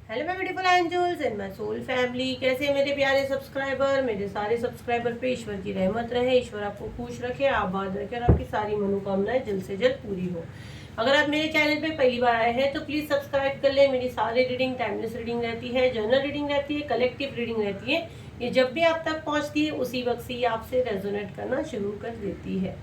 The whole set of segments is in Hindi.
Hello my beautiful angels and my soul family. कैसे हैं मेरे प्यारे सब्सक्राइबर। मेरे सारे सब्सक्राइबर पे ईश्वर की रहमत रहे, ईश्वर आपको खुश रखे, आबाद रखे और आपकी सारी मनोकामनाएं जल्द से जल्द पूरी हो। अगर आप मेरे चैनल पे पहली बार आए हैं तो प्लीज़ सब्सक्राइब कर ले। मेरी सारी रीडिंग टाइमलेस रीडिंग रहती है, जर्नल रीडिंग रहती है, कलेक्टिव रीडिंग रहती है। ये जब भी आप तक पहुँचती है उसी वक्त से ये आपसे रेजोनेट करना शुरू कर देती है।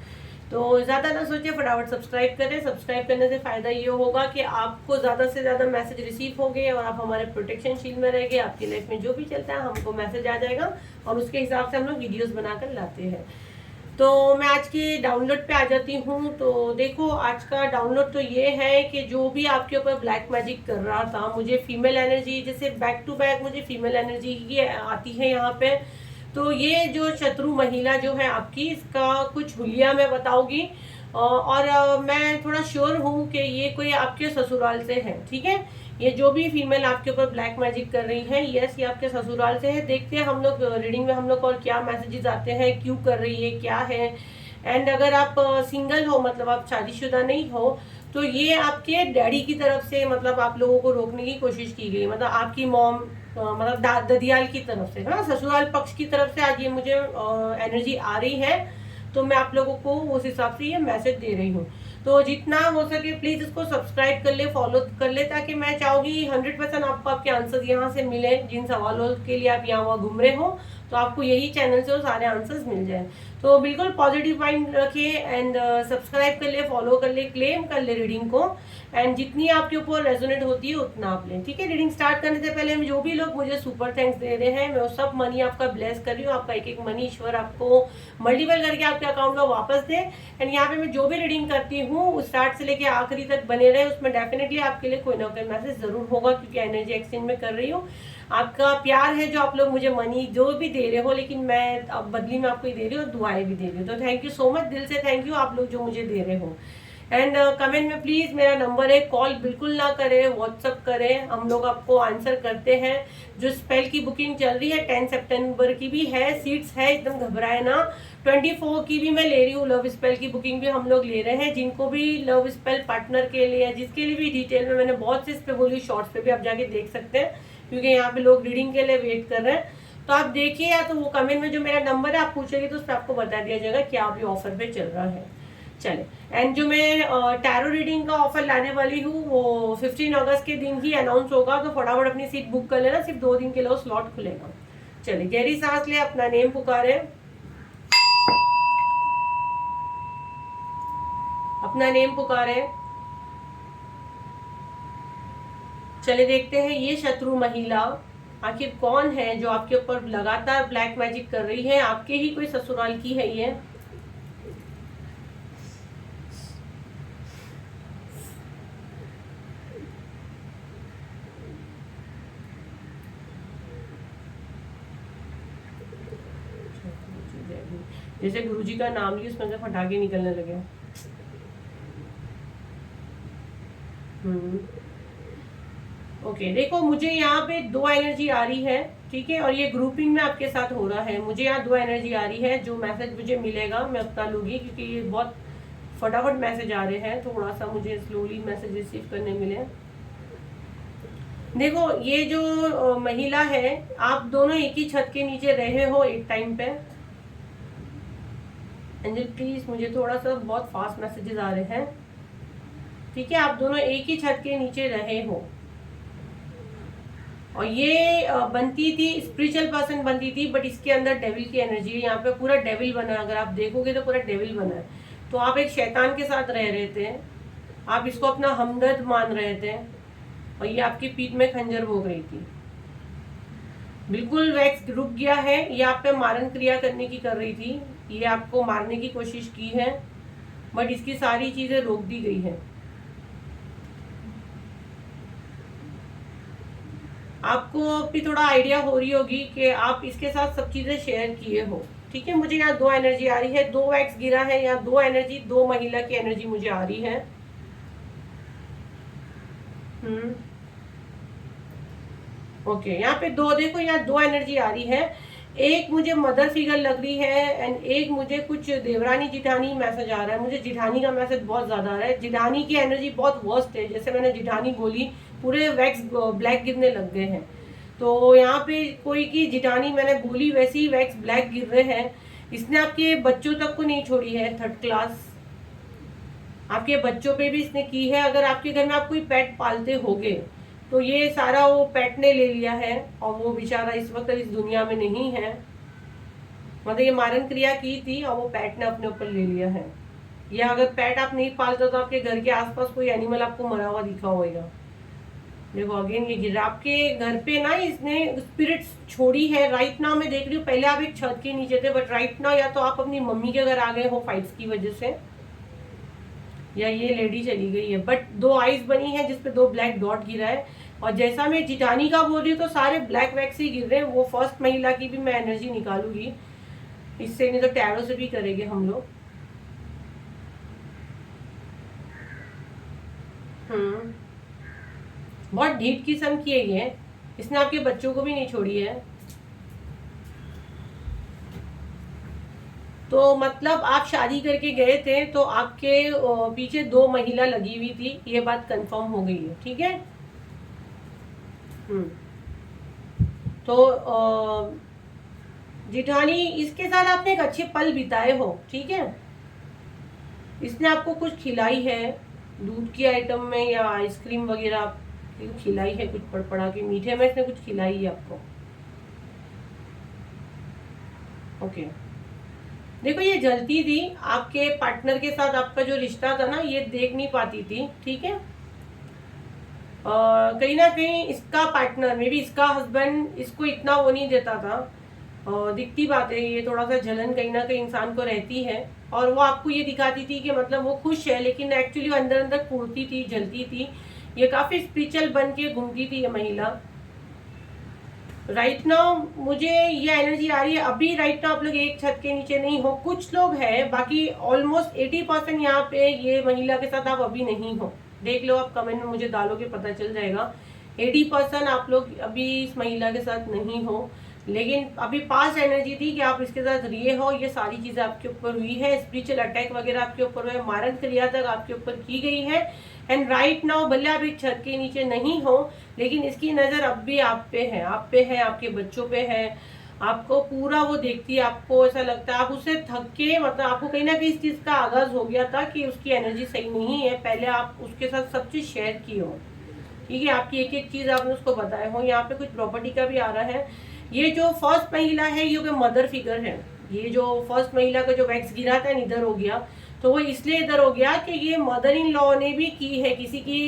तो ज़्यादा ना सोचिए, फटाफट सब्सक्राइब करें। सब्सक्राइब करने से फ़ायदा ये होगा कि आपको ज़्यादा से ज़्यादा मैसेज रिसीव होंगे और आप हमारे प्रोटेक्शन शील्ड में रहेंगे। आपकी लाइफ में जो भी चलता है हमको मैसेज आ जाएगा और उसके हिसाब से हम लोग वीडियोस बनाकर लाते हैं। तो मैं आज के डाउनलोड पे आ जाती हूँ। तो देखो, आज का डाउनलोड तो ये है कि जो भी आपके ऊपर ब्लैक मैजिक कर रहा था, मुझे फीमेल एनर्जी, जैसे बैक टू बैक मुझे फीमेल एनर्जी ही आती है यहाँ पे। तो ये जो शत्रु महिला जो है आपकी, इसका कुछ हुलिया मैं बताऊंगी। और मैं थोड़ा श्योर हूँ कि ये कोई आपके ससुराल से है। ठीक है, ये जो भी फीमेल आपके ऊपर ब्लैक मैजिक कर रही है, यस, ये आपके ससुराल से है। देखते हैं हम लोग रीडिंग में हम लोग और क्या मैसेजेस आते हैं, क्यों कर रही है, क्या है। एंड अगर आप सिंगल हो, मतलब आप शादीशुदा नहीं हो, तो ये आपके डैडी की तरफ से मतलब आप लोगों को रोकने की कोशिश की गई, मतलब आपकी मॉम, मतलब ददियाल की तरफ से, हाँ, ससुराल पक्ष की तरफ से आज ये मुझे एनर्जी आ रही है। तो मैं आप लोगों को उस हिसाब से ये मैसेज दे रही हूँ। तो जितना हो सके प्लीज इसको सब्सक्राइब कर ले, फॉलो कर ले, ताकि मैं चाहूंगी 100% आपको आपके आंसर यहाँ से मिले। जिन सवालों के लिए आप यहाँ वहाँ घूम रहे हो, तो आपको यही चैनल से वो सारे आंसर्स मिल जाए। तो बिल्कुल पॉजिटिव माइंड रखिए एंड सब्सक्राइब कर ले, फॉलो कर ले, क्लेम कर ले रीडिंग को। एंड जितनी आपके ऊपर रेजोनेट होती है उतना आप लें। ठीक है, रीडिंग स्टार्ट करने से पहले जो भी लोग मुझे सुपर थैंक्स दे रहे हैं, मैं वो सब मनी आपका ब्लेस कर रही हूँ। आपका एक एक मनी ईश्वर आपको मल्टीपल करके आपके अकाउंट में वापस दे। एंड यहाँ पे मैं जो भी रीडिंग करती हूँ स्टार्ट से लेके आखिरी तक बने रहे, उसमें डेफिनेटली आपके लिए कोई ना कोई मैसेज जरूर होगा, क्योंकि एनर्जी एक्सचेंज में कर रही हूँ। आपका प्यार है जो आप लोग मुझे मनी जो भी दे रहे हो, लेकिन मैं अब बदली में आपको ये दे रही हूँ, दुआएं भी दे रही हूँ। तो थैंक यू सो मच, दिल से थैंक यू आप लोग जो मुझे दे रहे हो। एंड कमेंट में प्लीज मेरा नंबर है, कॉल बिल्कुल ना करें, व्हाट्सअप करें, हम लोग आपको आंसर करते हैं। जो स्पेल की बुकिंग चल रही है 10 सितंबर की भी है, सीट्स है, एकदम घबराए ना। 24 की भी मैं ले रही हूँ, लव स्पेल की बुकिंग भी हम लोग ले रहे हैं। जिनको भी लव स्पेल पार्टनर के लिए, जिसके लिए भी डिटेल में मैंने बहुत से इस पे बोली, शॉर्ट्स पे भी आप जाके देख सकते हैं, क्योंकि यहाँ पे लोग रीडिंग के लिए वेट कर रहे हैं। तो आप देखिए, या तो वो कमेंट में जो मेरा नंबर है आप पूछेंगे तो उस पर आपको बता दिया जाएगा क्या अभी ऑफर पे चल रहा है। चले, एंड जो मैं टैरो रीडिंग का ऑफर लाने वाली हूँ वो 15 अगस्त के दिन ही अनाउंस होगा। तो फटाफट अपनी सीट बुक कर लेना, सिर्फ 2 दिन के लिए स्लॉट खुलेगा। चलिए, गहरी सांस ले, अपना नेम पुकारे, अपना नेम पुकारे। चले देखते हैं ये शत्रु महिला आखिर कौन है जो आपके ऊपर लगातार ब्लैक मैजिक कर रही है। आपके ही कोई ससुराल की है ये। जैसे गुरुजी का नाम लिया उसमें से फटाके निकलने लगे। ओके, देखो मुझे यहाँ पे 2 एनर्जी आ रही है। ठीक है, और ये ग्रुपिंग में आपके साथ हो रहा है। मुझे यहाँ 2 एनर्जी आ रही है। जो मैसेज मुझे मिलेगा मैं उतना लूंगी, क्योंकि ये बहुत फटाफट मैसेज आ रहे हैं, थोड़ा सा मुझे स्लोली मैसेज रिसीव करने मिले। देखो, ये जो महिला है, आप दोनों एक ही छत के नीचे रहे हो एक टाइम पे। एंजल प्लीज, मुझे थोड़ा सा बहुत फास्ट मैसेजेस आ रहे हैं। ठीक है, आप दोनों एक ही छत के नीचे रहे हो और ये बनती थी, स्पिरिचुअल पर्सन बनती थी, बट इसके अंदर डेविल की एनर्जी है। यहाँ पे पूरा डेविल बना है, अगर आप देखोगे तो पूरा डेविल बना है। तो आप एक शैतान के साथ रह रहे थे, आप इसको अपना हमदर्द मान रहे थे और ये आपकी पीठ में खंजर भोग रही थी। बिल्कुल वैक्स रुक गया है, ये आप पे मारण क्रिया करने की कर रही थी, ये आपको मारने की कोशिश की है, बट इसकी सारी चीजें रोक दी गई है। आपको भी थोड़ा आइडिया हो रही होगी कि आप इसके साथ सब चीजें शेयर किए हो। ठीक है, मुझे यहाँ 2 एनर्जी आ रही है, 2 वैक्स गिरा है, यहाँ 2 एनर्जी, 2 महिला की एनर्जी मुझे आ रही है। ओके, यहाँ पे 2, देखो यहाँ 2 एनर्जी आ रही है। एक मुझे मदर फिगर लग रही है एंड एक मुझे कुछ देवरानी जिठानी मैसेज आ रहा है। मुझे जिठानी का मैसेज बहुत ज्यादा आ रहा है। जिठानी की एनर्जी बहुत वर्स्ट है। जैसे मैंने जिठानी बोली पूरे वैक्स ब्लैक गिरने लग गए हैं। तो यहाँ पे कोई की जिठानी मैंने बोली वैसे ही वैक्स ब्लैक गिर रहे हैं। इसने आपके बच्चों तक को नहीं छोड़ी है, 3rd क्लास आपके बच्चों पे भी इसने की है। अगर आपके घर में आप कोई पेट पालते होगे तो ये सारा वो पेट ने ले लिया है, और वो बेचारा इस वक्त इस दुनिया में नहीं है। मतलब ये मारण क्रिया की थी और वो पेट ने अपने ऊपर ले लिया है। या अगर पेट आप नहीं पालते तो आपके घर के आसपास कोई एनिमल आपको मरा हुआ दिखा होगा। देखो अगेन ये गिरा आपके घर पे ना, इसने स्पिरिट्स छोड़ी है। राइट नाउ मैं देख रही हूँ, पहले आप एक छत के नीचे थे, बट राइट नाउ या तो आप अपनी मम्मी के घर आ गए हो फाइट्स की वजह से, या ये लेडी चली गई है। बट 2 आइज बनी है जिसपे 2 ब्लैक डॉट गिरा है। और जैसा मैं जिठानी का बोल रही हूँ तो सारे ब्लैक वैक्स ही गिर रहे हैं। वो फर्स्ट महिला की भी मैं एनर्जी निकालूंगी इससे, नहीं तो टैरो से भी करेंगे हम लोग। बहुत ढीठ किस्म की है ये, इसने आपके बच्चों को भी नहीं छोड़ी है। तो मतलब आप शादी करके गए थे तो आपके पीछे 2 महिला लगी हुई थी, ये बात कंफर्म हो गई है, ठीक है। तो जिठानी इसके साथ आपने एक अच्छे पल बिताए हो, ठीक है। इसने आपको कुछ खिलाई है दूध की आइटम में या आइसक्रीम वगैरह खिलाई है, कुछ पड़पड़ा के मीठे में इसने कुछ खिलाई है आपको। ओके देखो ये जलती थी आपके पार्टनर के साथ, आपका जो रिश्ता था ना ये देख नहीं पाती थी, ठीक है। कहीं ना कहीं इसका पार्टनर में भी इसका हस्बैंड इसको इतना वो नहीं देता था। दिखती बात है, ये थोड़ा सा जलन कहीं ना कहीं इंसान को रहती है। और वो आपको ये दिखाती थी कि मतलब वो खुश है, लेकिन एक्चुअली अंदर अंदर कुड़ती थी, जलती थी। ये काफी स्पिरिचुअल बन के घूमती थी ये महिला। राइट नाउ मुझे ये एनर्जी आ रही है, अभी राइट नाउ आप लोग एक छत के नीचे नहीं हो, कुछ लोग हैं, बाकी ऑलमोस्ट 80% यहाँ पे ये महिला के साथ आप अभी नहीं हो। देख लो आप कमेंट में मुझे डालोगे पता चल जाएगा। 80% आप लोग अभी इस महिला के साथ नहीं हो, लेकिन अभी पास एनर्जी थी कि आप इसके साथ रिए हो। ये सारी चीजें आपके ऊपर हुई है, स्पिरिचुअल अटैक वगैरह आपके ऊपर हुए, मारण क्रिया तक आपके ऊपर की गई है। एंड राइट नाउ भले आप एक छत के नीचे नहीं हो, लेकिन इसकी नजर अब भी आप पे है, आपके बच्चों पे है। आपको पूरा वो देखती है, आपको ऐसा लगता है आप उससे थक के, मतलब आपको कहीं ना कहीं इस चीज का आगाज हो गया था कि उसकी एनर्जी सही नहीं है। पहले आप उसके साथ सब चीज शेयर की हो, ठीक है, आपकी एक एक चीज आपने उसको बताए हो। यहाँ पे कुछ प्रॉपर्टी का भी आ रहा है। ये जो फर्स्ट महिला है ये मदर फिगर है। ये जो फर्स्ट महिला का जो वैक्स गिरा था इधर हो गया, तो वो इसलिए इधर हो गया कि ये मदर इन लॉ ने भी की है किसी की।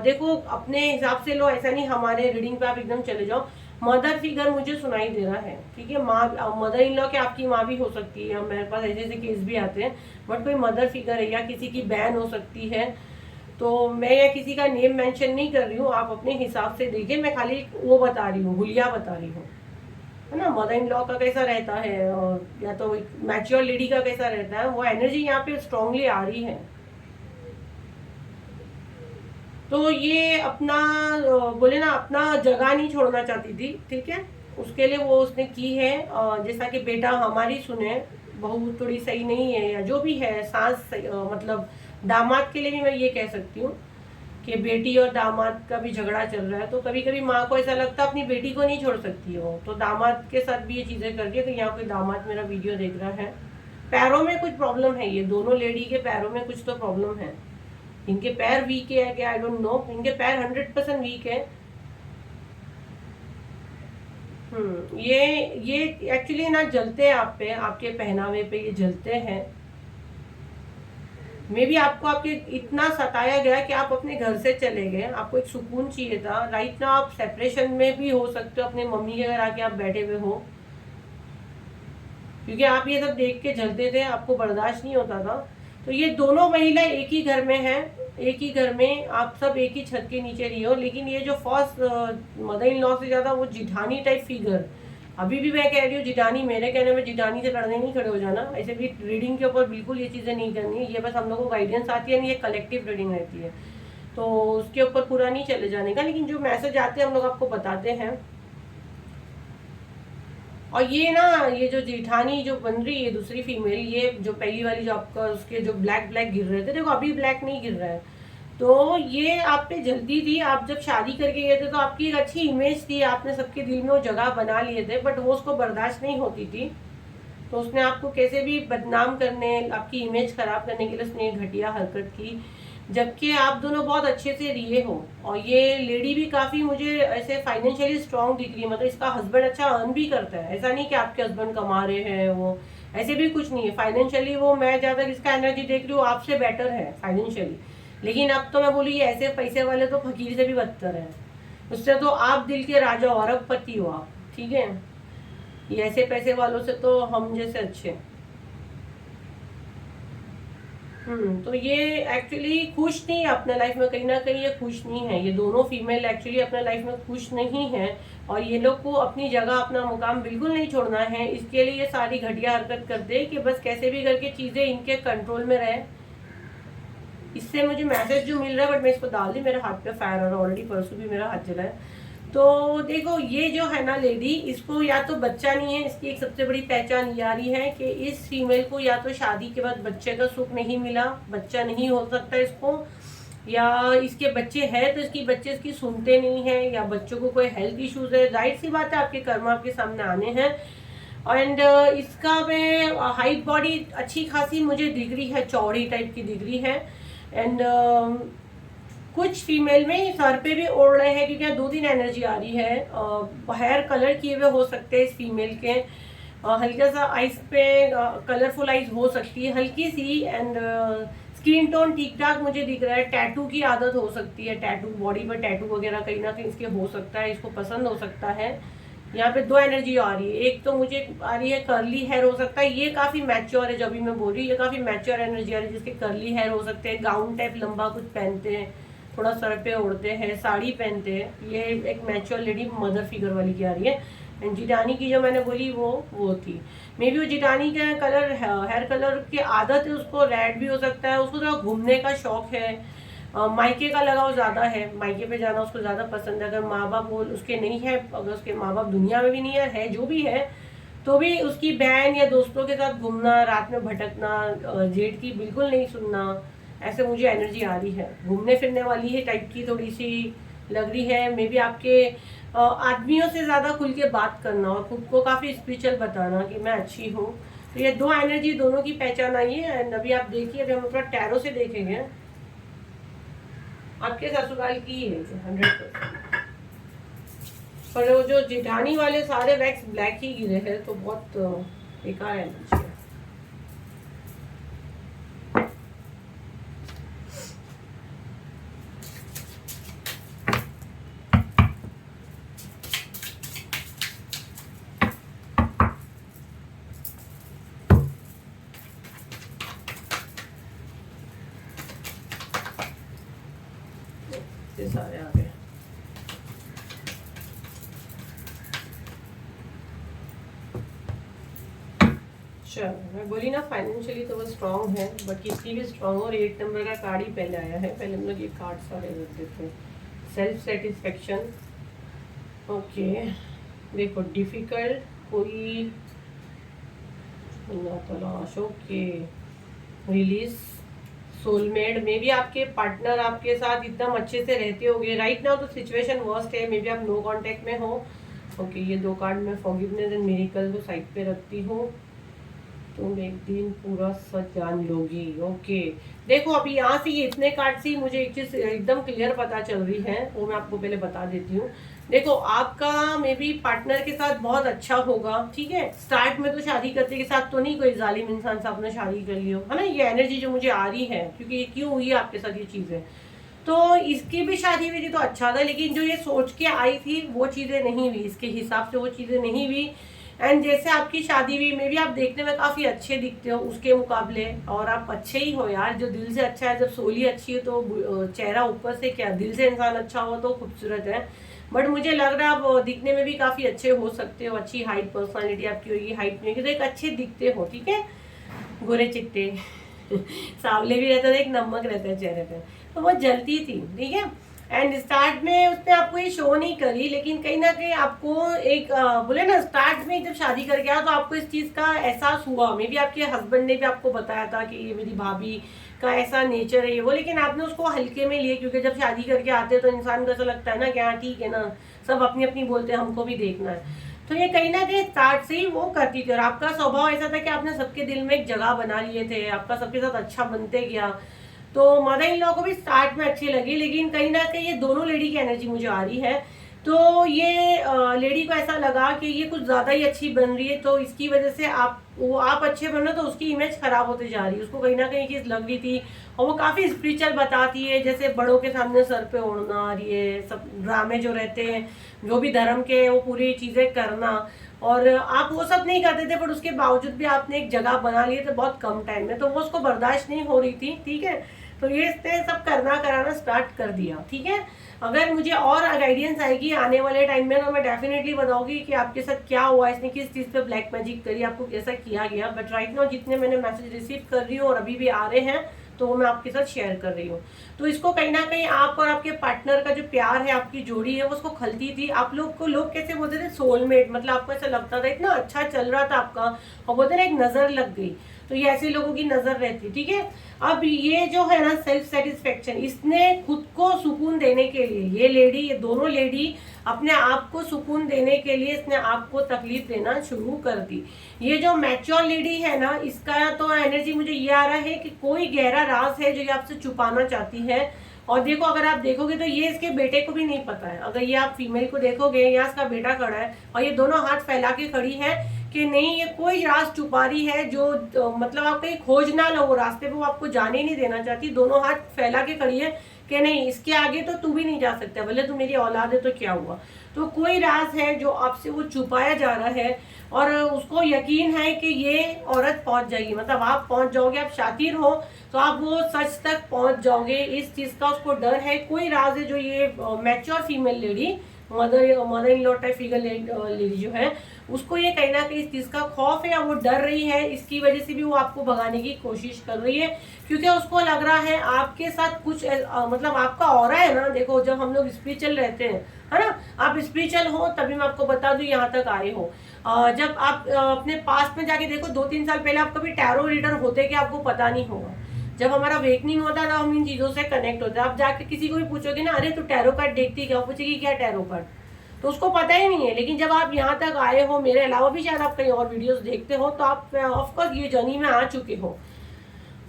देखो अपने हिसाब से लो, ऐसा नहीं हमारे रीडिंग पे आप एकदम चले जाओ। मदर फिगर मुझे सुनाई दे रहा है, ठीक है। माँ, मदर इन लॉ के आपकी माँ भी हो सकती है, मेरे पास ऐसे ऐसे केस भी आते हैं। बट कोई मदर फिगर है या किसी की बहन हो सकती है। तो मैं या किसी का नेम मेंशन नहीं कर रही हूँ, आप अपने हिसाब से देखिए। मैं खाली वो बता रही हूँ, हुलिया बता रही हूँ, है ना। मदर इन लॉ का कैसा रहता है और या तो मैच्योर लेडी का कैसा रहता है, वो एनर्जी यहाँ पे स्ट्रांगली आ रही है। तो ये अपना बोले ना, अपना जगह नहीं छोड़ना चाहती थी, ठीक है। उसके लिए वो उसने की है। जैसा कि बेटा हमारी सुने, बहू थोड़ी सही नहीं है या जो भी है, सास मतलब दामाद के लिए भी मैं ये कह सकती हूँ कि बेटी और दामाद का भी झगड़ा चल रहा है। तो कभी कभी माँ को ऐसा लगता है अपनी बेटी को नहीं छोड़ सकती हो, तो दामाद के साथ भी ये चीजें कर रही है। तो यहाँ कोई दामाद मेरा वीडियो देख रहा है, पैरों में कुछ प्रॉब्लम है, ये दोनों लेडी के पैरों में कुछ तो प्रॉब्लम है। इनके पैर वीक है क्या, आई डोंट नो। इनके पैर 100% वीक है। ये एक्चुअली ना जलते हैं आप पे, आपके पहनावे पे ये जलते हैं। मे भी आपको आपके इतना सताया गया कि आप अपने घर से चले गए, आपको एक सुकून चाहिए था। राइट ना आप सेपरेशन में भी हो सकते हो, अपने मम्मी के घर आके आप बैठे हुए हो, क्योंकि आप ये सब देख के जलते थे, आपको बर्दाश्त नहीं होता था। तो ये दोनों महिला एक ही घर में है, एक ही घर में आप सब एक ही छत के नीचे रही हो। लेकिन ये जो फर्स्ट मदर इन लॉ से ज्यादा वो जिठानी टाइप फिगर, अभी भी मैं कह रही हूँ जिठानी, मेरे कहने में जिठानी से लड़ने नहीं खड़े हो जाना। ऐसे भी रीडिंग के ऊपर बिल्कुल ये चीज़ें नहीं करनी है, ये बस हम लोगों को गाइडेंस आती है, नहीं ये कलेक्टिव रीडिंग रहती है, तो उसके ऊपर पूरा नहीं चले जाने का। लेकिन जो मैसेज आते हैं हम लोग आपको बताते हैं। और ये ना, ये जो जेठानी जो बन रही है दूसरी फीमेल, ये जो पहली वाली जो आपका उसके जो ब्लैक ब्लैक गिर रहे थे, देखो अभी ब्लैक नहीं गिर रहा है, तो ये आप पे जल्दी थी, आप जब शादी करके गए थे तो आपकी एक अच्छी इमेज थी, आपने सबके दिल में वो जगह बना लिए थे, बट वो उसको बर्दाश्त नहीं होती थी। तो उसने आपको कैसे भी बदनाम करने, आपकी इमेज खराब करने के लिए उसने घटिया हरकत की, जबकि आप दोनों बहुत अच्छे से रिए हो। और ये लेडी भी काफ़ी मुझे ऐसे फाइनेंशियली स्ट्रांग दिख रही है, मतलब इसका हस्बैंड अच्छा अर्न भी करता है, ऐसा नहीं कि आपके हस्बैंड कमा रहे हैं वो, ऐसे भी कुछ नहीं है। फाइनेंशियली वो, मैं ज़्यादा इसका एनर्जी देख रही हूँ आपसे बेटर है फाइनेंशियली। लेकिन अब तो मैं बोली ऐसे पैसे वाले तो फकीर से भी बदतर है, उससे तो आप दिल के राजा हो, अरबपति हो आप, ठीक है। ये ऐसे पैसे वालों से तो हम जैसे अच्छे। तो ये एक्चुअली खुश नहीं है अपने लाइफ में, कहीं ना कहीं ये खुश नहीं है, ये दोनों फीमेल एक्चुअली अपने लाइफ में खुश नहीं है। और ये लोग को अपनी जगह, अपना मुकाम बिल्कुल नहीं छोड़ना है, इसके लिए ये सारी घटिया हरकत करते हैं कि बस कैसे भी करके चीजें इनके कंट्रोल में रहे। इससे मुझे मैसेज जो मिल रहा है, बट मैं इसको डाल दी, मेरे हाथ पे फायर हो रहा है ऑलरेडी, परसों भी मेरा हाथ जला है। तो देखो ये जो है ना लेडी, इसको या तो बच्चा नहीं है, इसकी एक सबसे बड़ी पहचान ये आ रही है कि इस फीमेल को या तो शादी के बाद बच्चे का सुख नहीं मिला, बच्चा नहीं हो सकता इसको, या इसके बच्चे हैं तो इसकी बच्चे इसकी सुनते नहीं है, या बच्चों को कोई हेल्थ इश्यूज है, जाहिर सी बात है आपके कर्म आपके सामने आने हैं। एंड इसका मैं हाइट बॉडी अच्छी खासी मुझे दिख रही है, चौड़ी टाइप की दिख रही है। एंड कुछ फीमेल में सर पे भी ओढ़ रहे हैं, क्योंकि दो तीन एनर्जी आ रही है। हेयर कलर किए हुए हो सकते हैं इस फीमेल के, हल्का सा आइज पे कलरफुल आइज हो सकती है हल्की सी। एंड स्किन टोन ठीक ठाक मुझे दिख रहा है। टैटू की आदत हो सकती है, टैटू बॉडी पर टैटू वगैरह कहीं ना कहीं इसके हो सकता है, इसको पसंद हो सकता है। यहाँ पे दो एनर्जी आ रही है, एक तो मुझे आ रही है कर्ली हेयर हो सकता है, ये काफी मैच्योर है, जो अभी मैं बोल रही हूँ ये काफी मैच्योर एनर्जी आ रही है, जिसके कर्ली हेयर हो सकते हैं, गाउन टाइप लंबा कुछ पहनते हैं, थोड़ा सर पे ओढ़ते हैं, साड़ी पहनते हैं, ये एक मैच्योर लेडी मदर फिगर वाली की आ रही है। एंड जिटानी की जो मैंने बोली वो थी, मे बी वो जिटानी का कलर, हेयर कलर की आदत है उसको, रेड भी हो सकता है, उसको थोड़ा घूमने का शौक है, मायके का लगाव ज़्यादा है, मायके पे जाना उसको ज़्यादा पसंद है। अगर माँ बाप बोल उसके नहीं है, अगर उसके माँ बाप दुनिया में भी नहीं है जो भी है, तो भी उसकी बहन या दोस्तों के साथ घूमना, रात में भटकना, जेठ की बिल्कुल नहीं सुनना, ऐसे मुझे एनर्जी आ रही है। घूमने फिरने वाली है टाइप की थोड़ी सी लग रही है। मे बी आपके आदमियों से ज़्यादा खुल के बात करना और खुद को काफ़ी स्पिरिचुअल बताना कि मैं अच्छी हूँ। तो ये दो एनर्जी दोनों की पहचान आई है। एंड अभी आप देखिए, अभी हम थोड़ा टैरो से देखेंगे, आपके ससुराल की है 100%। पर वो जो जेठानी वाले सारे वैक्स ब्लैक ही गिरे हैं, तो बहुत बेकार एनर्जी है। ये सारे आ गए। चलो, मैं बोली ना फाइनेंशियली तो वो स्ट्रांग है, बट किसी भी स्ट्रांग और 8 नंबर का कार्ड ही पहले आया है। पहले हम लोग ये कार्ड सारे रख देते हैं। Self satisfaction, okay. देखो डिफिकल्ट, कोई तलाश, okay. Release, soulmate, may be आपके पार्टनर आपके साथ एकदम अच्छे से रहते होंगे राइट नाउ, तो सिचुएशन वर्स्ट है, मे बी आप नो कांटेक्ट में हो। ओके, ये दो कार्ड मैं फॉरगिवनेस एंड मिरेकल को साइड पे रखती हूँ। तुम एक दिन पूरा सच जान लोगी, ओके। देखो अभी यहाँ से ये इतने कार्ड से मुझे एक चीज एकदम क्लियर पता चल रही है, वो मैं आपको पहले बता देती हूँ। देखो आपका मे बी पार्टनर के साथ बहुत अच्छा होगा, ठीक है। स्टार्ट में तो शादी करते के साथ तो नहीं, कोई जालिम इंसान से आपने शादी कर ली हो, है ना। ये एनर्जी जो मुझे आ रही है, क्योंकि ये क्यों हुई आपके साथ ये चीजें, तो इसकी भी शादी हुई थी तो अच्छा था, लेकिन जो ये सोच के आई थी वो चीजें नहीं हुई, इसके हिसाब से वो चीजें नहीं हुई। एंड जैसे आपकी शादी हुई, मे बी आप देखने में काफी अच्छे दिखते हो उसके मुकाबले, और आप अच्छे ही हो यार, जो दिल से अच्छा है। जब सोली अच्छी है तो चेहरा ऊपर से क्या, दिल से इंसान अच्छा हो तो खूबसूरत है। बट मुझे लग रहा है आप दिखने में भी काफी अच्छे हो सकते हो, अच्छी हाइट पर्सनालिटी आपकी होगी, हाइट में तो एक अच्छे दिखते हो, ठीक है। गोरे चिट्टे सावले भी रहते थे, एक नमक रहता है चेहरे पे, तो वो जलती थी, ठीक है। एंड स्टार्ट में उसने आपको ये शो नहीं करी, लेकिन कहीं ना कहीं आपको एक बोले ना, स्टार्ट में जब शादी करके आया तो आपको इस चीज का एहसास हुआ। मे बी आपके हस्बैंड ने भी आपको बताया था कि ये मेरी भाभी इसका ऐसा नेचर है ये वो, लेकिन आपने उसको हल्के में लिए, क्योंकि जब शादी करके आते हैं तो इंसान को ऐसा लगता है ना कि हाँ ठीक है ना, सब अपनी अपनी बोलते हैं, हमको भी देखना है। तो ये कहीं ना कहीं स्टार्ट से ही वो करती थी, और आपका स्वभाव ऐसा था कि आपने सबके दिल में एक जगह बना लिए थे, आपका सबके साथ अच्छा बनते गया। तो मदर इन लॉ को भी स्टार्ट में अच्छी लगी, लेकिन कहीं ना कहीं ये दोनों लेडी की एनर्जी मुझे आ रही है। तो ये लेडी को ऐसा लगा कि ये कुछ ज़्यादा ही अच्छी बन रही है, तो इसकी वजह से आप अच्छे बन रहे, तो उसकी इमेज खराब होते जा रही है। उसको कहीं ना कहीं चीज़ लग रही थी, और वो काफ़ी स्पिरिचुअल बताती है, जैसे बड़ों के सामने सर पे ओढ़ना, और ये सब ड्रामे जो रहते हैं जो भी धर्म के, वो पूरी चीज़ें करना, और आप वो सब नहीं करते थे, पर उसके बावजूद भी आपने एक जगह बना ली थे बहुत कम टाइम में, तो वो उसको बर्दाश्त नहीं हो रही थी। ठीक है, तो ये इसने सब करना कराना स्टार्ट कर दिया। ठीक है, अगर मुझे और गाइडेंस आएगी आने वाले टाइम में, तो मैं डेफिनेटली बताऊंगी कि आपके साथ क्या हुआ, इसने किस चीज़ पे ब्लैक मैजिक करी, आपको कैसा किया गया। बट राइट नाउ जितने मैंने मैसेज रिसीव कर रही हूँ और अभी भी आ रहे हैं, तो वो मैं आपके साथ शेयर कर रही हूँ। तो इसको कहीं ना कहीं आप और आपके पार्टनर का जो प्यार है, आपकी जोड़ी है, वो उसको खलती थी। आप लोग को लोग कैसे बोलते थे, सोलमेट, मतलब आपको ऐसा लगता था इतना अच्छा चल रहा था आपका, और बोलते ना एक नजर लग गई, तो ये ऐसे लोगों की नजर रहती। ठीक है, अब ये जो है ना सेल्फ सेटिस्फेक्शन, इसने खुद को सुकून देने के लिए, ये लेडी, ये दोनों लेडी अपने आप को सुकून देने के लिए इसने आपको तकलीफ देना शुरू कर दी। ये जो मैच्योर लेडी है ना, इसका तो एनर्जी मुझे ये आ रहा है कि कोई गहरा राज है जो ये आपसे छुपाना चाहती है। और देखो, अगर आप देखोगे तो ये इसके बेटे को भी नहीं पता है। अगर ये आप फीमेल को देखोगे, यहाँ इसका बेटा खड़ा है और ये दोनों हाथ फैला के खड़ी है कि नहीं, ये कोई राज छुपा रही है जो मतलब आप कहीं खोज ना लो, वो रास्ते पे वो आपको जाने नहीं देना चाहती। दोनों हाथ फैला के खड़ी है कि नहीं, इसके आगे तो तू भी नहीं जा सकता, भले तू मेरी औलाद है तो क्या हुआ। तो कोई राज है जो आपसे वो छुपाया जा रहा है, और उसको यकीन है कि ये औरत पहुंच जाएगी, मतलब आप पहुंच जाओगे, आप शातिर हो तो आप वो सच तक पहुंच जाओगे। इस चीज का उसको डर है। कोई राज है जो ये mature female lady, mother in law type figure lady जो है, उसको ये कहीं ना कहीं इस चीज का खौफ है, या वो डर रही है, इसकी वजह से भी वो आपको भगाने की कोशिश कर रही है। क्योंकि उसको लग रहा है आपके साथ कुछ मतलब आपका ऑरा है ना। देखो, जब हम लोग स्पिरिचुअल रहते हैं, है ना, आप स्पिरिचुअल हो तभी मैं आपको बता दूं यहाँ तक आए हो। जब आप अपने पास्ट में जाके देखो, 2-3 साल पहले आप कभी टैरो रीडर होते कि आपको पता नहीं होगा। जब हमारा वेकनिंग होता था, हम इन चीजों से कनेक्ट होते हैं। आप जाके किसी को भी पूछोगे ना, अरे तू टैरो कार्ड देखती क्या, पूछेगी क्या टैरो कार्ड, तो उसको पता ही नहीं है। लेकिन जब आप यहाँ तक आए हो, मेरे अलावा भी शायद आप कहीं और वीडियोस देखते हो, तो आप ऑफकोर्स ये जर्नी में आ चुके हो।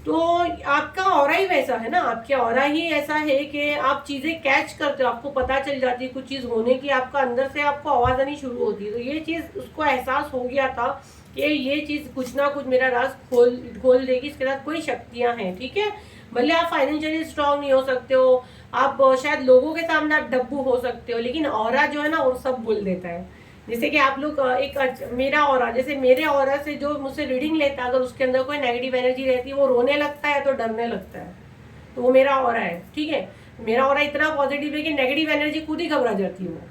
तो आपका ऑरा ही वैसा है ना, आपका ऑरा ही ऐसा है कि आप चीजें कैच करते हो, आपको पता चल जाती है कुछ चीज होने की, आपका अंदर से आपको आवाज आनी शुरू होती है। तो ये चीज उसको एहसास हो गया था कि ये चीज कुछ ना कुछ मेरा राज खोल देगी, इसके साथ कोई शक्तियां हैं। ठीक है, भले आप फाइनेंशियली स्ट्रांग नहीं हो सकते हो, आप शायद लोगों के सामने आप डब्बू हो सकते हो, लेकिन ऑरा जो है ना वो सब बोल देता है। जैसे कि आप लोग मेरा ऑरा, जैसे मेरे ऑरा से जो मुझसे रीडिंग लेता है, अगर उसके अंदर कोई नेगेटिव एनर्जी रहती है, वो रोने लगता है तो डरने लगता है, तो वो मेरा ऑरा है। ठीक है, मेरा ऑरा इतना पॉजिटिव है कि नेगेटिव एनर्जी खुद ही घबरा जाती हूँ।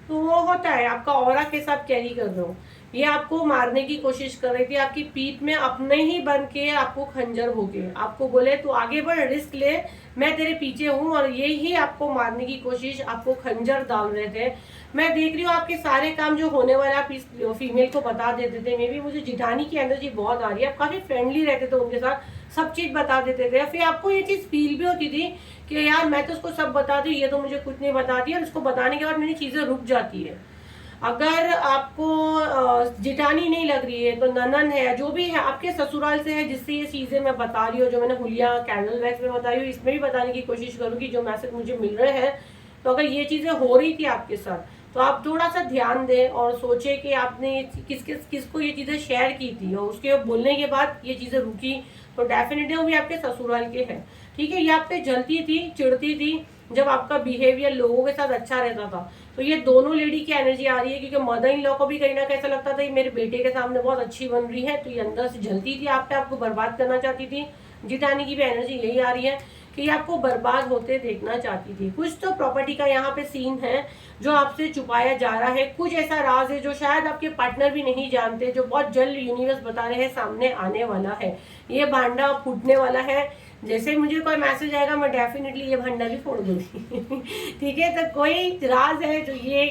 तो वो होता है, आपका ऑरा के साथ कैरी कर रहे हो। ये आपको मारने की कोशिश कर रही थी, आपकी पीठ में अपने ही बन के आपको खंजर भोगे, आपको बोले तू आगे बढ़, रिस्क ले, मैं तेरे पीछे हूँ, और ये ही आपको मारने की कोशिश, आपको खंजर डाल रहे थे। मैं देख रही हूँ आपके सारे काम जो होने वाला आप इस फीमेल को बता देते थे। मे बी मुझे जिठानी की एनर्जी बहुत आ रही है, आप काफी फ्रेंडली रहते थे उनके साथ, सब चीज बता देते थे। फिर आपको ये चीज फील भी होती थी कि यार मैं तो उसको सब बता दी, ये तो मुझे कुछ नहीं बताती, और उसको बताने के बाद मेरी चीजें रुक जाती है। अगर आपको जिठानी नहीं लग रही है तो ननन है, जो भी है आपके ससुराल से है, जिससे ये चीजें मैं बता रही हूँ, जो मैंने हुलिया कैंडल वैक्स में बता रही हूँ, इसमें भी बताने की कोशिश करूंगी जो मैसेज मुझे मिल रहे हैं। तो अगर ये चीजें हो रही थी आपके साथ, तो आप थोड़ा सा ध्यान दें और सोचे कि आपने किसको ये चीजें शेयर की थी, और उसके बोलने के बाद ये चीजें रुकी, तो डेफिनेटली वो भी आपके ससुराल के हैं। ठीक है, ये आप पे जलती थी, चिढ़ती थी जब आपका बिहेवियर लोगों के साथ अच्छा रहता था। तो ये दोनों लेडी की एनर्जी आ रही है, क्योंकि मदर इन लॉ को भी कहीं ना कैसा लगता था ये मेरे बेटे के सामने बहुत अच्छी बन रही है, तो ये अंदर से जलती थी आप पे, आपको बर्बाद करना चाहती थी। जिठानी की भी एनर्जी यही आ रही है कि ये आपको बर्बाद होते देखना चाहती थी। कुछ तो प्रॉपर्टी का यहाँ पे सीन है जो आपसे छुपाया जा रहा है, कुछ ऐसा राज है जो शायद आपके पार्टनर भी नहीं जानते, जो बहुत जल्द यूनिवर्स बता रहे हैं सामने आने वाला है। ये भांडा फूटने वाला है। जैसे मुझे कोई मैसेज आएगा मैं डेफिनेटली ये भंडा भी फोड़ दूंगी। ठीक है, तो कोई राज है जो ये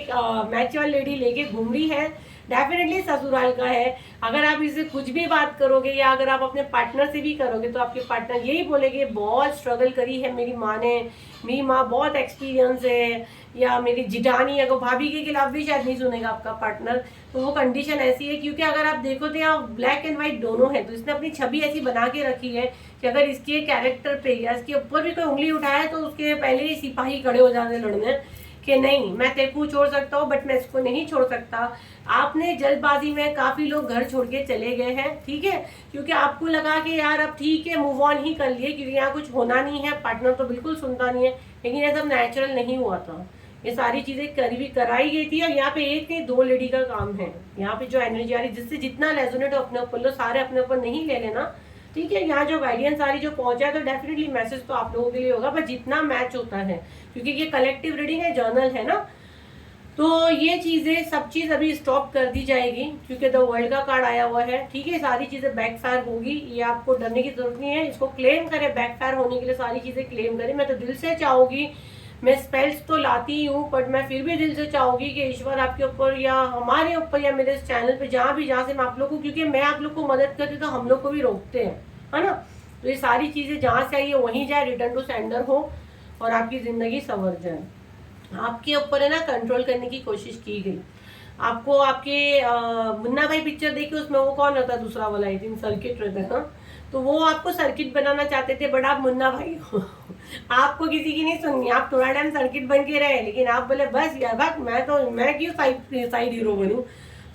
मैच्योर लेडी लेके घूम रही है, डेफिनेटली ससुराल का है। अगर आप इससे कुछ भी बात करोगे या अगर आप अपने पार्टनर से भी करोगे तो आपके पार्टनर यही बोलेंगे बहुत स्ट्रगल करी है मेरी माँ ने, मेरी माँ बहुत एक्सपीरियंस है, या मेरी जिठानी अगर भाभी के खिलाफ भी शायद नहीं सुनेगा आपका पार्टनर। तो वो कंडीशन ऐसी है, क्योंकि अगर आप देखो तो यहाँ ब्लैक एंड व्हाइट दोनों है, तो इसने अपनी छवि ऐसी बना के रखी है कि अगर इसके कैरेक्टर पे या इसके ऊपर भी कोई उंगली उठाए तो उसके पहले ही सिपाही खड़े हो जाते लड़ने कि नहीं मैं तेरे को छोड़ सकता हूँ बट मैं इसको नहीं छोड़ सकता। आपने जल्दबाजी में काफी लोग घर छोड़ के चले गए हैं, ठीक है, क्योंकि आपको लगा कि यार अब ठीक है मूव ऑन ही कर लिए क्योंकि यहाँ कुछ होना नहीं है, पार्टनर तो बिल्कुल सुनता नहीं है। लेकिन ये सब नेचुरल नहीं हुआ था, ये सारी चीजें कराई गई थी। और यहाँ पे एक नहीं दो लेडी का काम है। यहाँ पे जो एनर्जी आ रही जिससे जितना रेजोनेट हो अपने ऊपर लो, सारे अपने ऊपर नहीं ले लेना, ठीक है। यहाँ जो गाइडेंस आ रही जो पहुंचा तो डेफिनेटली मैसेज तो आप लोगों के लिए होगा, पर जितना मैच होता है क्योंकि ये कलेक्टिव रीडिंग है, जर्नल है ना, तो ये चीजें सब चीज अभी स्टॉप कर दी जाएगी क्योंकि द वर्ल्ड का कार्ड आया हुआ है, ठीक है। सारी चीजें बैकफायर होगी, ये आपको डरने की जरूरत नहीं है, इसको क्लेम करें, बैकफायर होने के लिए सारी चीजें क्लेम करें। मैं तो दिल से चाहूंगी, मैं स्पेल्स तो लाती हूँ बट मैं फिर भी दिल से चाहूंगी कि ईश्वर आपके ऊपर या हमारे ऊपर या मेरे इस चैनल पे जहाँ से मैं आप लोग को, क्योंकि मैं आप लोग को मदद करती तो हम लोग को भी रोकते हैं, है ना। तो ये सारी चीजें जहाँ से आई है वहीं जाए, रिटर्न टू सेंडर हो और आपकी जिंदगी संवर जाए। आपके ऊपर है ना कंट्रोल करने की कोशिश की गई। आपको आपके मुन्ना भाई पिक्चर देखी, उसमें वो कौन होता है दूसरा वाला, आई थिंक सर्किट रहता है ना, तो वो आपको सर्किट बनाना चाहते थे बट आप मुन्ना भाई हो आपको किसी की नहीं सुननी, आप थोड़ा टाइम सर्किट बन के रहे, लेकिन आप बोले बस यार भाग मैं क्यों साइड हीरो बनूं।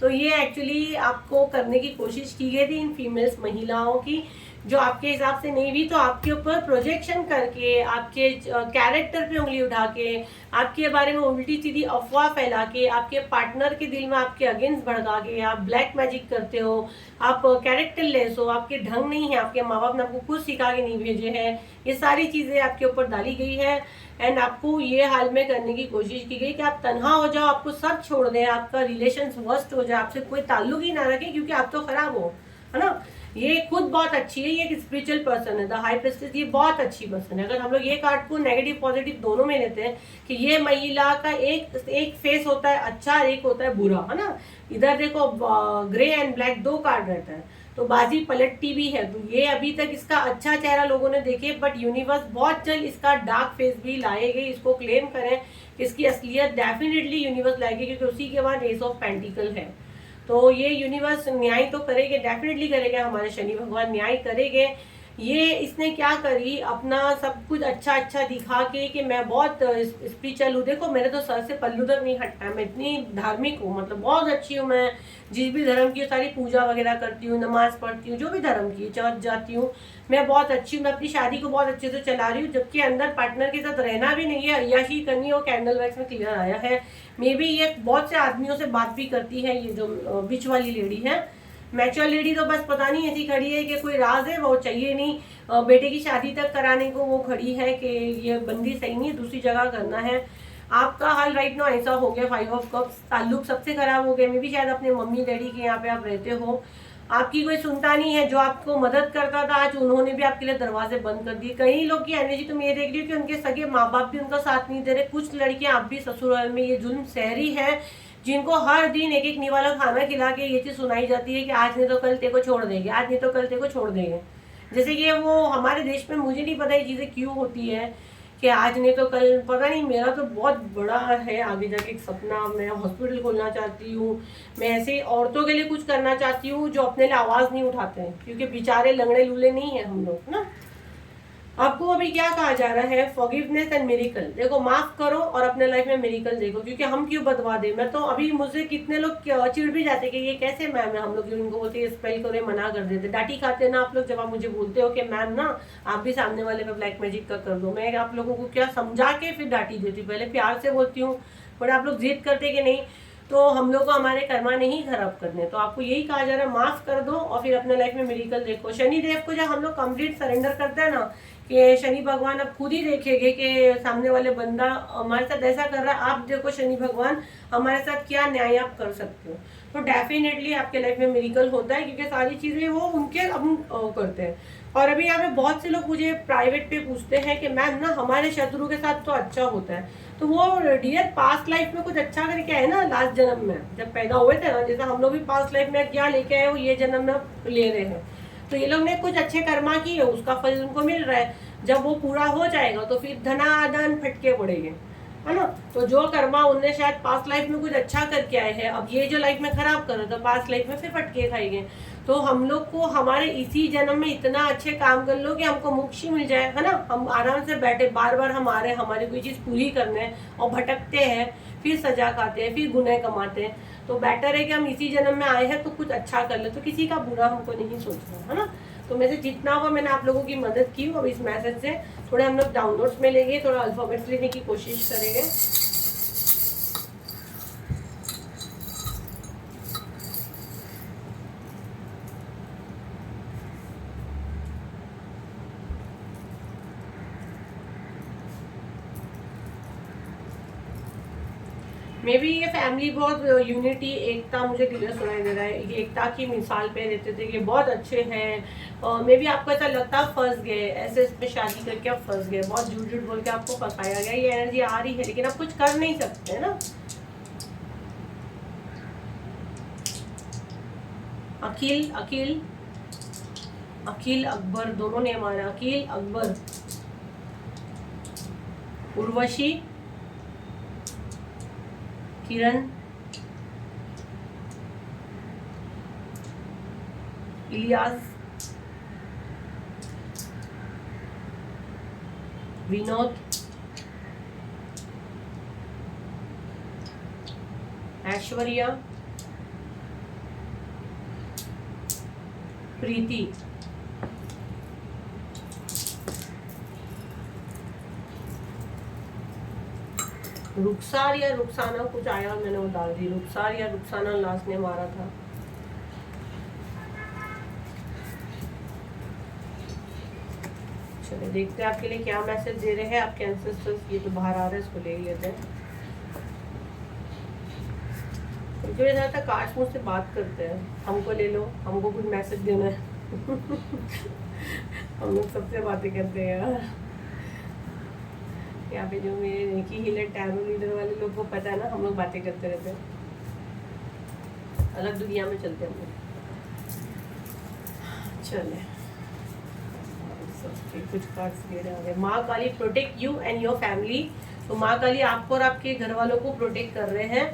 तो ये एक्चुअली आपको करने की कोशिश की गई थी इन फीमेल्स महिलाओं की, जो आपके हिसाब से नहीं भी तो आपके ऊपर प्रोजेक्शन करके, आपके कैरेक्टर पे उंगली उठा के, आपके बारे में उल्टी सीधी अफवाह फैला के, आपके पार्टनर के दिल में आपके अगेंस्ट भड़का के आप ब्लैक मैजिक करते हो, आप कैरेक्टर लेस हो, आपके ढंग नहीं है, आपके माँ बाप ने आपको कुछ सिखा के नहीं भेजे हैं, ये सारी चीजें आपके ऊपर डाली गई है। एंड आपको ये हाल में करने की कोशिश की गई कि आप तन्हा हो जाओ, आपको सब छोड़ दें, आपका रिलेशन वर्स्ट हो जाए, आपसे कोई ताल्लुक ही ना रखे क्योंकि आप तो खराब हो, है ना। ये खुद बहुत अच्छी है, ये एक स्पिरिचुअल पर्सन है, द हाई प्रिस्टेस, ये बहुत अच्छी पर्सन है। अगर हम लोग ये कार्ड को नेगेटिव पॉजिटिव दोनों में लेते हैं कि ये महिला का एक फेस होता है अच्छा और एक होता है बुरा, है ना। इधर देखो ग्रे एंड ब्लैक दो कार्ड रहता है, तो बाजी पलटती भी है। तो ये अभी तक इसका अच्छा चेहरा लोगों ने देखे बट यूनिवर्स बहुत जल्द इसका डार्क फेस भी लाएगी, इसको क्लेम करें, इसकी असलियत डेफिनेटली यूनिवर्स लाएगी क्योंकि उसी के बाद एस ऑफ पेंटिकल है। तो ये यूनिवर्स न्याय तो करेंगे, डेफिनेटली करेंगे, हमारे शनि भगवान न्याय करेंगे। ये इसने क्या करी, अपना सब कुछ अच्छा अच्छा दिखा के कि मैं बहुत स्पिरिचुअल हूँ, देखो मेरे तो सर से पल्लू तक नहीं हटता है, मैं इतनी धार्मिक हूँ, मतलब बहुत अच्छी हूँ, मैं जिस भी धर्म की सारी पूजा वगैरह करती हूँ, नमाज पढ़ती हूँ, जो भी धर्म की चर्च जाती हूँ, मैं बहुत अच्छी हूँ, मैं अपनी शादी को बहुत अच्छे से चला रही हूँ, जबकि अंदर पार्टनर के साथ रहना भी नहीं है, अय्याशी करनी हो, कैंडल वैक्स में क्लियर आया है। मे बी ये बहुत से आदमियों से बात भी करती है, ये जो बीच वाली लेडी है। मैच्योर लेडी तो बस पता नहीं ऐसी खड़ी है कि कोई राज है वो चाहिए नहीं, बेटे की शादी तक कराने को वो खड़ी है कि ये बंदी सही नहीं, दूसरी जगह करना है। आपका हाल राइट नो ऐसा हो गया, 5 ऑफ कप्स, ताल्लुक सबसे खराब हो गए, मे भी शायद अपने मम्मी डैडी के यहाँ पे आप रहते हो, आपकी कोई सुनता नहीं है, जो आपको मदद करता था आज उन्होंने भी आपके लिए दरवाजे बंद कर दिए। कई लोग की एनर्जी तुम ये देख रही हो कि उनके सगे माँ बाप भी उनका साथ नहीं दे रहे, कुछ लड़कियां आप भी ससुराल में ये जुल्म सह रही है, जिनको हर दिन एक एक निवाला खाना खिला के ये चीज सुनाई जाती है कि आज नहीं तो कल तेरे को छोड़ देंगे, आज नहीं तो कल तेरे को छोड़ देंगे। जैसे कि वो हमारे देश में, मुझे नहीं पता ये चीजें क्यों होती है कि आज नहीं तो कल, पता नहीं, मेरा तो बहुत बड़ा है आगे जाके एक सपना, मैं हॉस्पिटल खोलना चाहती हूँ, मैं ऐसे औरतों के लिए कुछ करना चाहती हूँ जो अपने लिए आवाज नहीं उठाते हैं, क्योंकि बेचारे लंगड़े लूले नहीं है हम लोग ना। आपको अभी क्या कहा जा रहा है, फॉरगिवनेस एंड मिरेकल, देखो माफ करो और अपने लाइफ में मिरेकल देखो, क्योंकि हम क्यों बदवा दे। मैं तो अभी मुझसे कितने लोग चिढ़ भी जाते कि ये कैसे मैम है, हम लोग इनको बोलते हैं स्पेल करो, मना कर देते, डांटी खाते ना आप लोग जब आप मुझे बोलते हो कि मैम ना आप भी सामने वाले पे ब्लैक मैजिक का कर दो। मैं आप लोगों को क्या समझा के फिर डांटी देती हूँ, पहले प्यार से बोलती हूँ बट आप लोग जिद करते कि नहीं, तो हम लोग को हमारे कर्मा नहीं खराब करने। तो आपको यही कहा जा रहा है, माफ कर दो और फिर अपने लाइफ में मिरेकल देखो। शनि देव को जब हम लोग कंप्लीट सरेंडर करते हैं ना, कि शनि भगवान अब खुद ही देखेंगे कि सामने वाले बंदा हमारे साथ ऐसा कर रहा है, आप देखो शनि भगवान हमारे साथ क्या न्याय आप कर सकते हो। तो डेफिनेटली आपके लाइफ में मिरेकल होता है, क्योंकि सारी चीजें वो उनके हम करते हैं। और अभी यहाँ पे बहुत से लोग मुझे प्राइवेट पे पूछते हैं कि मैम ना हमारे शत्रु के साथ तो अच्छा होता है, तो वो डियर पास्ट लाइफ में कुछ अच्छा करके आए ना, लास्ट जन्म में जब पैदा हुए थे ना, जैसे हम लोग भी पास्ट लाइफ में क्या लेके आए वो ये जन्म में ले रहे हैं, तो ये लोग ने कुछ अच्छे कर्मा किए, उसका फल उनको मिल रहा है। जब वो पूरा हो जाएगा तो फिर धनाधन फटके पड़ेंगे, है ना। तो जो कर्मा उनने शायद पास्ट लाइफ में कुछ अच्छा करके आए हैं, अब ये जो लाइफ में खराब करो तो पास्ट लाइफ में फिर फटके खाएंगे। तो हम लोग को हमारे इसी जन्म में इतना अच्छे काम कर लो कि हमको मोक्ष मिल जाए, है ना। हम आराम से बैठे, बार बार हमारी कोई चीज पूरी करने और भटकते हैं, फिर सजा खाते हैं, फिर गुनाह कमाते हैं। तो बेटर है कि हम इसी जन्म में आए हैं तो कुछ अच्छा कर ले, तो किसी का बुरा हमको नहीं सोचना, है ना। तो मैं से जितना हुआ मैंने आप लोगों की मदद की। अब इस मैसेज से थोड़े हम लोग डाउनलोड्स में लेंगे, थोड़ा अल्फाबेट्स लेने की कोशिश करेंगे। मे बी ये फैमिली बहुत यूनिटी, एकता मुझे क्लियर सुनाई दे रहा है। ये एकता की मिसाल पे देते थे कि बहुत अच्छे हैं। मे बी आपको ऐसा लगता है फंस गए, ऐसे इसमें शादी करके आप फंस गए, बहुत झूठ झूठ बोल के आपको फंसाया गया, ये एनर्जी आ रही है, लेकिन आप कुछ कर नहीं सकते ना। अखिल अखिल अखिल अकबर दोनों ने हमारा, अखिल अकबर, उर्वशी, किरण, इलियास, विनोद, ऐश्वर्या, प्रीति, रुखसार या रुखसाना कुछ आया, मैंने वो डाल दी, रुखसार या रुखसाना लास्ट ने मारा था। चलिए देखते हैं आपके लिए क्या मैसेज दे रहे हैं आपके एंसेस्टर्स। ये तो बाहर आ रहा है, इसको ले लेते हैं। जो ज्यादातर कार्ड्स मुझसे बात करते हैं, हमको ले लो, हमको कुछ मैसेज देना है। हम लोग सबसे बातें करते हैं यार। यहाँ पे जो मेरे रेकी हीलर टैरो लीडर वाले लोग को पता है ना, हम लोग बातें करते रहते हैं, अलग दुनिया में चलते हैं हम लोग। चले कुछ कार्ड्स दे रहे हैं। माँ Kali protect you and your family. तो माँ काली आपको और आपके घर वालों को प्रोटेक्ट कर रहे हैं।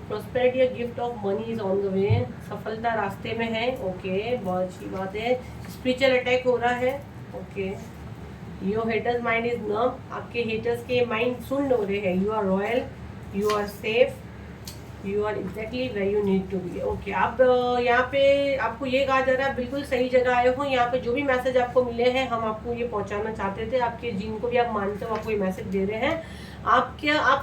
प्रोस्पेरिटी या gift of money is on the way, सफलता रास्ते में है। ओके, बहुत अच्छी बात है। स्पिरिचुअल अटैक हो रहा है। Okay, your haters mind is nerve, आपके हेटर्स के माइंड सुन्न हो रहे हैं। You are royal, you are safe, you are exactly where you need to be. Okay, आप यहाँ पे आपको ये कहा जा रहा है बिल्कुल सही जगह आए हो। यहाँ पे जो भी मैसेज आपको मिले हैं हम आपको ये पहुँचाना चाहते थे। आपके जिनको भी आप मानते हो आपको ये मैसेज दे रहे हैं। आप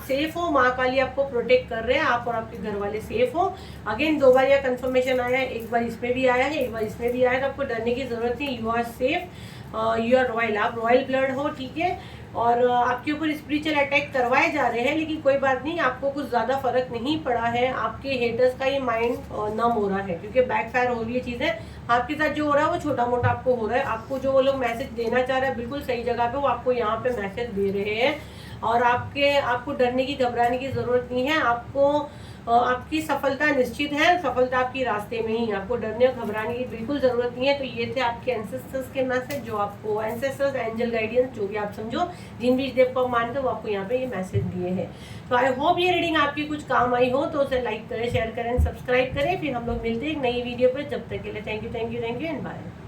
सेफ हो, माँ काली आपको प्रोटेक्ट कर रहे हैं, आप और आपके घर वाले सेफ हो। अगेन 2 बार यह कंफर्मेशन आया है, एक बार इसमें भी आया है, एक बार इसमें भी आया है। तो आपको डरने की जरूरत नहीं, you are safe, you are royal, आप रॉयल ब्लड हो, ठीक है। और आपके ऊपर स्पिरिचुअल अटैक करवाए जा रहे हैं, लेकिन कोई बात नहीं, आपको कुछ ज़्यादा फर्क नहीं पड़ा है। आपके हेटर्स का ये माइंड नम हो रहा है, क्योंकि बैकफायर हो रही है चीज़ें। आपके साथ जो हो रहा है वो छोटा मोटा आपको हो रहा है। आपको जो वो लोग मैसेज देना चाह रहे हैं बिल्कुल सही जगह पे वो आपको यहाँ पे मैसेज दे रहे हैं। और आपको डरने की, घबराने की ज़रूरत नहीं है। आपकी सफलता निश्चित है, सफलता आपकी रास्ते में ही। आपको डरने और घबराने की बिल्कुल ज़रूरत नहीं है। तो ये थे आपके एंसेस्टर्स के मैसेज, जो आपको एंसेस्टर्स, एंजल गाइडेंस, जो भी आप समझो, जिन भी देव को मानते हो वो आपको यहाँ पे ये मैसेज दिए हैं। तो आई होप ये रीडिंग आपकी कुछ काम आई हो, तो उसे लाइक करें, शेयर करें, सब्सक्राइब करें। फिर हम लोग मिलते हैं एक नई वीडियो पर। जब तक के लिए थैंक यू एंड बाय।